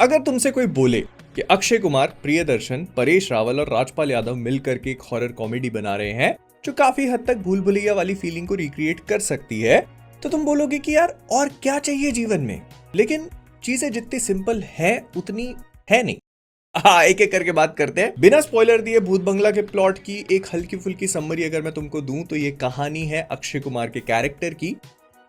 अगर तुमसे कोई बोले कि अक्षय कुमार, प्रियदर्शन, परेश रावल और राजपाल यादव मिलकर के एक हॉरर कॉमेडी बना रहे हैं जो काफी हद तक भूल भुलैया वाली फीलिंग को रिक्रिएट कर सकती है, तो तुम बोलोगे कि यार और क्या चाहिए जीवन में। लेकिन चीजें जितनी सिंपल है उतनी है नहीं। हाँ, एक एक करके बात करते हैं। बिना स्पॉइलर दिए भूत बंगला के प्लॉट की एक हल्की फुल्की समरी अगर मैं तुमको दूं तो ये कहानी है अक्षय कुमार के कैरेक्टर की,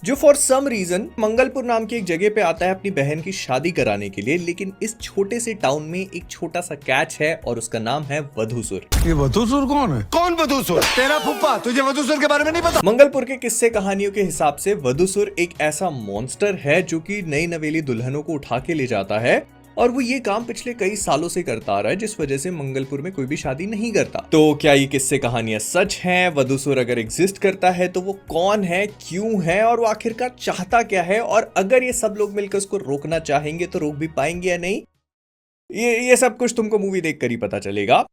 जो फॉर सम रीजन मंगलपुर नाम की एक जगह पे आता है अपनी बहन की शादी कराने के लिए। लेकिन इस छोटे से टाउन में एक छोटा सा कैच है और उसका नाम है वधूसुर। ये वधूसुर कौन है? कौन वधूसुर? तेरा फुप्पा। तुझे वधूसुर के बारे में नहीं पता? मंगलपुर के किस्से कहानियों के हिसाब से वधूसुर एक ऐसा मॉन्स्टर है जो कि नई नवेली दुल्हनों को उठा के ले जाता है और वो ये काम पिछले कई सालों से करता आ रहा है, जिस वजह से मंगलपुर में कोई भी शादी नहीं करता। तो क्या ये किस्से कहानियां सच हैं? वधूसुर अगर एग्जिस्ट करता है तो वो कौन है, क्यों है और वो आखिरकार चाहता क्या है, और अगर ये सब लोग मिलकर उसको रोकना चाहेंगे तो रोक भी पाएंगे या नहीं, ये सब कुछ तुमको मूवी देखकर ही पता चलेगा।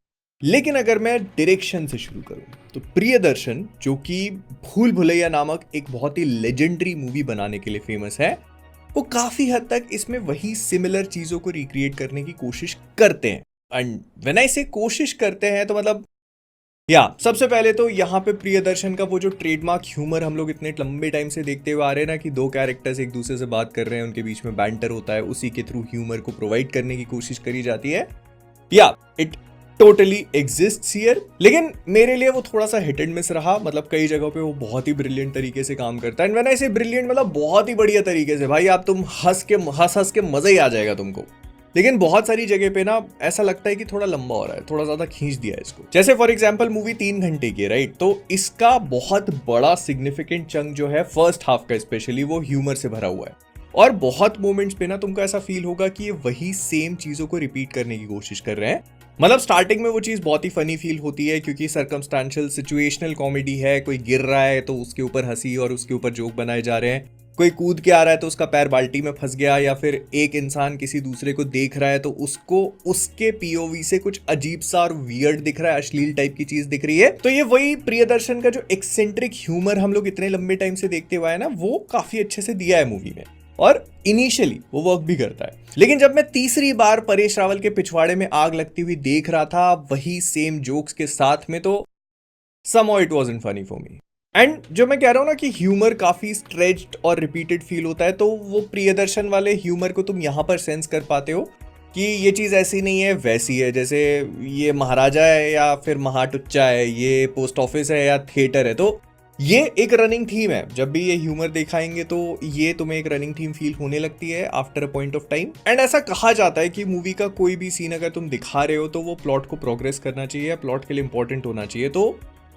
लेकिन अगर मैं डायरेक्शन से शुरू करूं तो प्रियदर्शन, जो कि भूल भुलैया नामक एक बहुत ही लेजेंडरी मूवी बनाने के लिए फेमस है, वो काफी हद तक इसमें वही सिमिलर चीजों को रिक्रिएट करने की कोशिश करते हैं। एंड व्हेन आई से कोशिश करते हैं तो मतलब सबसे पहले तो यहाँ पे प्रियदर्शन का वो जो ट्रेडमार्क ह्यूमर हम लोग इतने लंबे टाइम से देखते हुए आ रहे हैं ना, कि दो कैरेक्टर्स एक दूसरे से बात कर रहे हैं, उनके बीच में बैंटर होता है, उसी के थ्रू ह्यूमर को प्रोवाइड करने की कोशिश करी जाती है। It totally exists here. लेकिन मेरे लिए वो थोड़ा सा हिट एंड मिस रहा। मतलब कई जगहों पे वो बहुत ही ब्रिलियंट तरीके से काम करता है। एंड व्हेन आई से ब्रिलियंट मतलब बहुत ही बढ़िया तरीके से, भाई आप तुम हंस के मजा ही आ जाएगा तुमको। लेकिन बहुत सारी जगह पे ना ऐसा लगता है कि थोड़ा लंबा हो रहा है, थोड़ा ज्यादा खींच दिया है इसको। जैसे फॉर एग्जांपल मूवी 3 घंटे की है, राइट? तो इसका बहुत बड़ा सिग्निफिकेंट चंक जो है फर्स्ट हाफ का स्पेशली, वो ह्यूमर से भरा हुआ है। और बहुत मोमेंट्स पे ना तुमको ऐसा फील होगा कि ये वही सेम चीजों को रिपीट करने की कोशिश कर रहे हैं। मतलब स्टार्टिंग में वो चीज बहुत ही फनी फील होती है क्योंकि सर्कमस्टेंशियल सिचुएशनल कॉमेडी है। कोई गिर रहा है तो उसके ऊपर हंसी और उसके ऊपर जोक बनाए जा रहे हैं, कोई कूद के आ रहा है तो उसका पैर बाल्टी में फंस गया, या फिर एक इंसान किसी दूसरे को देख रहा है तो उसको उसके पीओवी से कुछ अजीब सा और वियर्ड दिख रहा है, अश्लील टाइप की चीज दिख रही है। तो ये वही प्रियदर्शन का जो एक्सेंट्रिक ह्यूमर हम लोग इतने लंबे टाइम से देखते हुए है ना, वो काफी अच्छे से दिया है मूवी में और इनिशियली वो वर्क भी करता है। लेकिन जब मैं तीसरी बार परेश रावल के पिछवाड़े में आग लगती हुई देख रहा था वही सेम जोक्स के साथ में, तो somehow it wasn't funny for me। And जो मैं कह रहा हूं ना कि ह्यूमर काफी स्ट्रेच्ड और रिपीटेड फील होता है, तो वो प्रियदर्शन वाले ह्यूमर को तुम यहां पर सेंस कर पाते हो कि ये चीज ऐसी नहीं है वैसी है। जैसे ये महाराजा है या फिर महाटुच्चा है, ये पोस्ट ऑफिस है या थिएटर है, तो ये एक रनिंग थीम है। जब भी ये ह्यूमर दिखाएंगे तो ये तुम्हें एक रनिंग थीम फील होने लगती है after a point of time. And ऐसा कहा जाता है कि मूवी का कोई भी सीन अगर तुम दिखा रहे हो तो वो प्लॉट को प्रोग्रेस करना चाहिए, प्लॉट के लिए इंपॉर्टेंट होना चाहिए। तो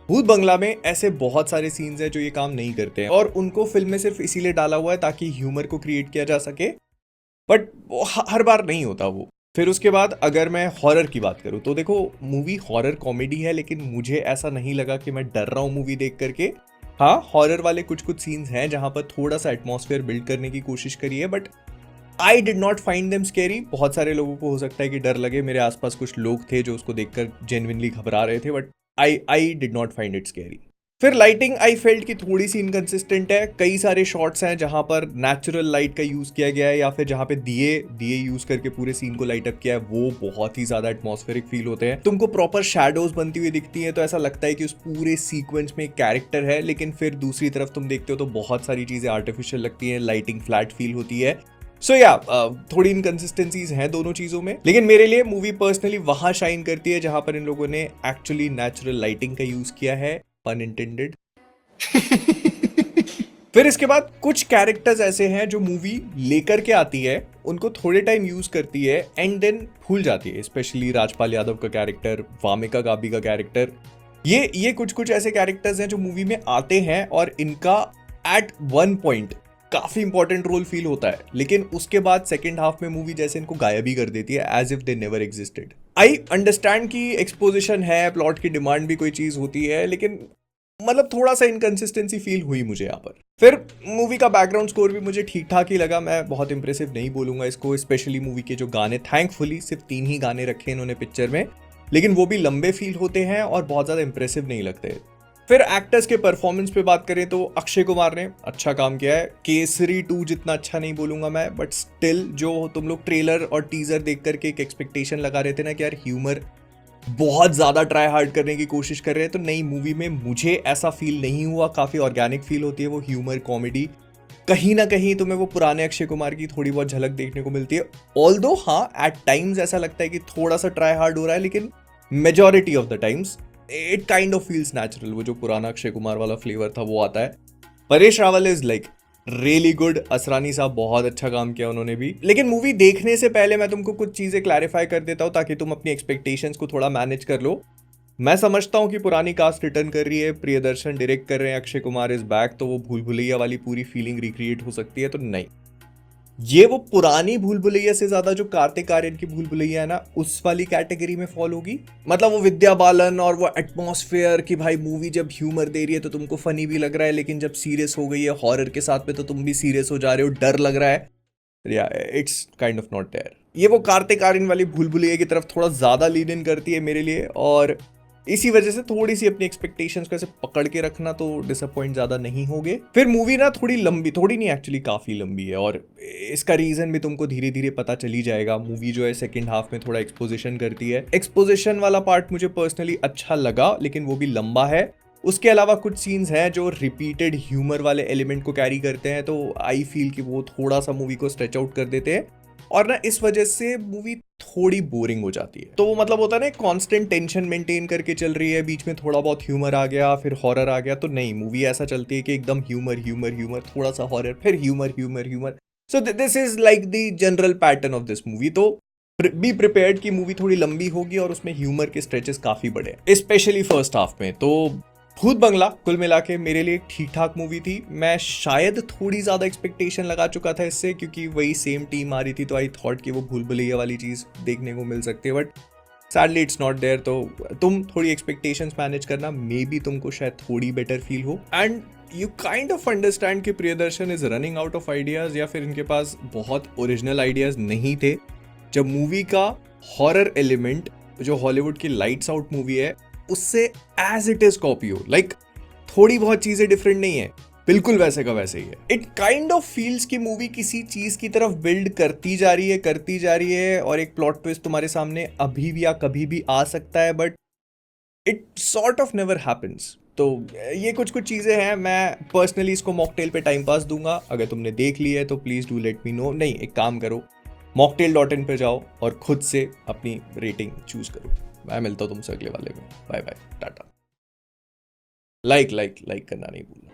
भूत बंगला में ऐसे बहुत सारे सीन्स हैं जो ये काम नहीं करते हैं और उनको फिल्म में सिर्फ इसीलिए डाला हुआ है ताकि ह्यूमर को क्रिएट किया जा सके, बट हर बार नहीं होता वो। फिर उसके बाद अगर मैं हॉरर की बात करूं तो देखो, मूवी हॉरर कॉमेडी है, लेकिन मुझे ऐसा नहीं लगा कि मैं डर रहा हूं मूवी देख करके। हाँ, हॉरर वाले कुछ सीन्स हैं जहां पर थोड़ा सा एटमॉस्फेयर बिल्ड करने की कोशिश करी है, but I did not find them scary. बहुत सारे लोगों को हो सकता है कि डर लगे, मेरे आसपास कुछ लोग थे जो उसको देखकर जेन्युइनली घबरा रहे थे, but I did not find it scary. फिर लाइटिंग आई फेल्ट की थोड़ी सी इनकंसिस्टेंट है। कई सारे शॉट्स हैं जहां पर नेचुरल लाइट का यूज किया गया है या फिर जहां पे दिए यूज करके पूरे सीन को लाइट अप किया है, वो बहुत ही ज्यादा एटमॉस्फेरिक फील होते हैं। तुमको प्रॉपर शैडोज बनती हुई दिखती हैं तो ऐसा लगता है कि उस पूरे सीक्वेंस में एक कैरेक्टर है। लेकिन फिर दूसरी तरफ तुम देखते हो तो बहुत सारी चीजें आर्टिफिशियल लगती हैं, लाइटिंग फ्लैट फील होती है। थोड़ी इनकंसिस्टेंसीज हैं दोनों चीजों में। लेकिन मेरे लिए मूवी पर्सनली वहां शाइन करती है जहां पर इन लोगों ने एक्चुअली नेचुरल लाइटिंग का यूज किया है, पन इंटेंडेड। फिर इसके बाद कुछ कैरेक्टर्स ऐसे हैं जो मूवी लेकर के आती है, उनको थोड़े टाइम यूज करती है एंड देन भूल जाती है। स्पेशली राजपाल यादव का कैरेक्टर, वामिका गाबी का कैरेक्टर, ये कुछ ऐसे कैरेक्टर्स हैं जो मूवी में आते हैं और इनका एट वन पॉइंट काफी इंपॉर्टेंट रोल फील होता है, लेकिन उसके बाद सेकेंड हाफ में मूवी जैसे इनको गायब ही कर देती है, as if they never existed. I understand कि एक्सपोजिशन है, प्लॉट की डिमांड भी कोई चीज होती है, लेकिन मतलब थोड़ा सा इनकंसिस्टेंसी फील हुई मुझे यहाँ पर। फिर मूवी का बैकग्राउंड स्कोर भी मुझे ठीक ठाक ही लगा, मैं बहुत इंप्रेसिव नहीं बोलूंगा इसको। स्पेशली मूवी के जो गाने, थैंकफुली सिर्फ 3 ही गाने रखे इन्होंने पिक्चर में, लेकिन वो भी लंबे फील होते हैं और बहुत ज्यादा इंप्रेसिव नहीं लगते। फिर एक्टर्स के परफॉर्मेंस पे बात करें तो अक्षय कुमार ने अच्छा काम किया है। केसरी 2 जितना अच्छा नहीं बोलूंगा मैं, बट स्टिल जो तुम लोग ट्रेलर और टीजर देख करके एक एक्सपेक्टेशन लगा रहे थे ना कि यार ह्यूमर बहुत ज्यादा ट्राई हार्ड करने की कोशिश कर रहे हैं, तो नई मूवी में मुझे ऐसा फील नहीं हुआ। काफी ऑर्गेनिक फील होती है वो ह्यूमर कॉमेडी। कहीं ना कहीं तुम्हें वो पुराने अक्षय कुमार की थोड़ी बहुत झलक देखने को मिलती है। ऑल्दो हाँ, एट टाइम्स ऐसा लगता है कि थोड़ा सा ट्राई हार्ड हो रहा है, लेकिन majority of the times it kind of feels natural. वो जो पुराना अक्षय कुमार वाला फ्लेवर था वो आता है। Paresh Rawal is like really good. Asrani साहब बहुत अच्छा काम किया उन्होंने भी। लेकिन मूवी देखने से पहले मैं तुमको कुछ चीजें क्लैरिफाई कर देता हूं ताकि तुम अपनी एक्सपेक्टेशंस को थोड़ा मैनेज कर लो। मैं समझता हूं कि पुरानी कास्ट रिटर्न कर रही है, प्रियदर्शन डायरेक्ट कर रहे हैं, अक्षय कुमार इज बैक, तो वो भूल भुलैया वाली पूरी फीलिंग रिक्रिएट हो सकती है। तो नहीं, ये वो पुरानी भूल भुलैया से ज्यादा जो कार्तिक आर्यन की भूल भुलैया है ना, उस वाली कैटेगरी में फॉल होगी। मतलब वो विद्या बालन और वो एटमॉस्फेयर कि भाई मूवी जब ह्यूमर दे रही है तो तुमको फनी भी लग रहा है, लेकिन जब सीरियस हो गई है हॉरर के साथ में तो तुम भी सीरियस हो जा रहे हो, डर लग रहा है। या it's kind of not there. ये वो कार्तिक आर्यन वाली भूल भुलैया की तरफ थोड़ा ज्यादा लीन इन करती है मेरे लिए, और इसी वजह से थोड़ी सी अपनी एक्सपेक्टेशंस को ऐसे पकड़ के रखना तो डिसअपॉइंट ज्यादा नहीं होगे। फिर मूवी ना थोड़ी लंबी, थोड़ी नहीं एक्चुअली काफी लंबी है, और इसका रीजन भी तुमको धीरे धीरे पता चली जाएगा। मूवी जो है सेकंड हाफ में थोड़ा एक्सपोजिशन करती है। एक्सपोजिशन वाला पार्ट मुझे पर्सनली अच्छा लगा, लेकिन वो भी लंबा है। उसके अलावा कुछ सीन्स हैं जो रिपीटेड ह्यूमर वाले एलिमेंट को कैरी करते हैं, तो आई फील कि वो थोड़ा सा मूवी को स्ट्रेच आउट कर देते हैं, और ना इस वजह से मूवी थोड़ी बोरिंग हो जाती है। तो वो मतलब होता है ना, कांस्टेंट टेंशन मेंटेन करके चल रही है, बीच में थोड़ा बहुत ह्यूमर आ गया, फिर हॉरर आ गया, तो नहीं, मूवी ऐसा चलती है कि एकदम ह्यूमर ह्यूमर ह्यूमर, थोड़ा सा हॉरर, फिर humour humour humour. So this is like the general pattern of this movie. तो बी प्रिपेयर्ड कि मूवी थोड़ी लंबी होगी और उसमें ह्यूमर के स्ट्रेचेस काफी बड़े हैं, स्पेशली फर्स्ट हाफ में। तो भूत बंगला कुल मिला के मेरे लिए ठीक ठाक मूवी थी। मैं शायद थोड़ी ज्यादा एक्सपेक्टेशन लगा चुका था इससे, क्योंकि वही सेम टीम आ रही थी, तो आई थॉट कि वो भूल भुलैया वाली चीज देखने को मिल सकती है, but sadly it's not there. तो तुम थोड़ी एक्सपेक्टेशंस मैनेज करना, मे बी तुमको शायद थोड़ी बेटर फील हो। And you kind of understand कि Priyadarshan is running out of ideas, या फिर इनके पास बहुत ओरिजिनल आइडियाज नहीं थे। जब मूवी का हॉरर एलिमेंट जो हॉलीवुड की लाइट्स आउट मूवी है उससे एज इट इज कॉपी हो, लाइक थोड़ी बहुत चीजें डिफरेंट नहीं है, बिल्कुल वैसे का वैसे ही है। इट काइंड ऑफ फील्स की मूवी किसी चीज की तरफ बिल्ड करती जा रही है, और एक प्लॉट ट्विस्ट तुम्हारे सामने अभी भी या कभी भी आ सकता है, but it sort of never happens. तो ये कुछ कुछ चीजें हैं। मैं पर्सनली इसको मॉकटेल पे टाइम पास दूंगा। अगर तुमने देख लिया है तो please do let me know. नहीं, एक काम करो, mocktail.in पे जाओ और खुद से अपनी रेटिंग चूज करो। मैं मिलता हूँ तुमसे अगले वाले में। Bye bye, Tata. लाइक करना नहीं भूलना।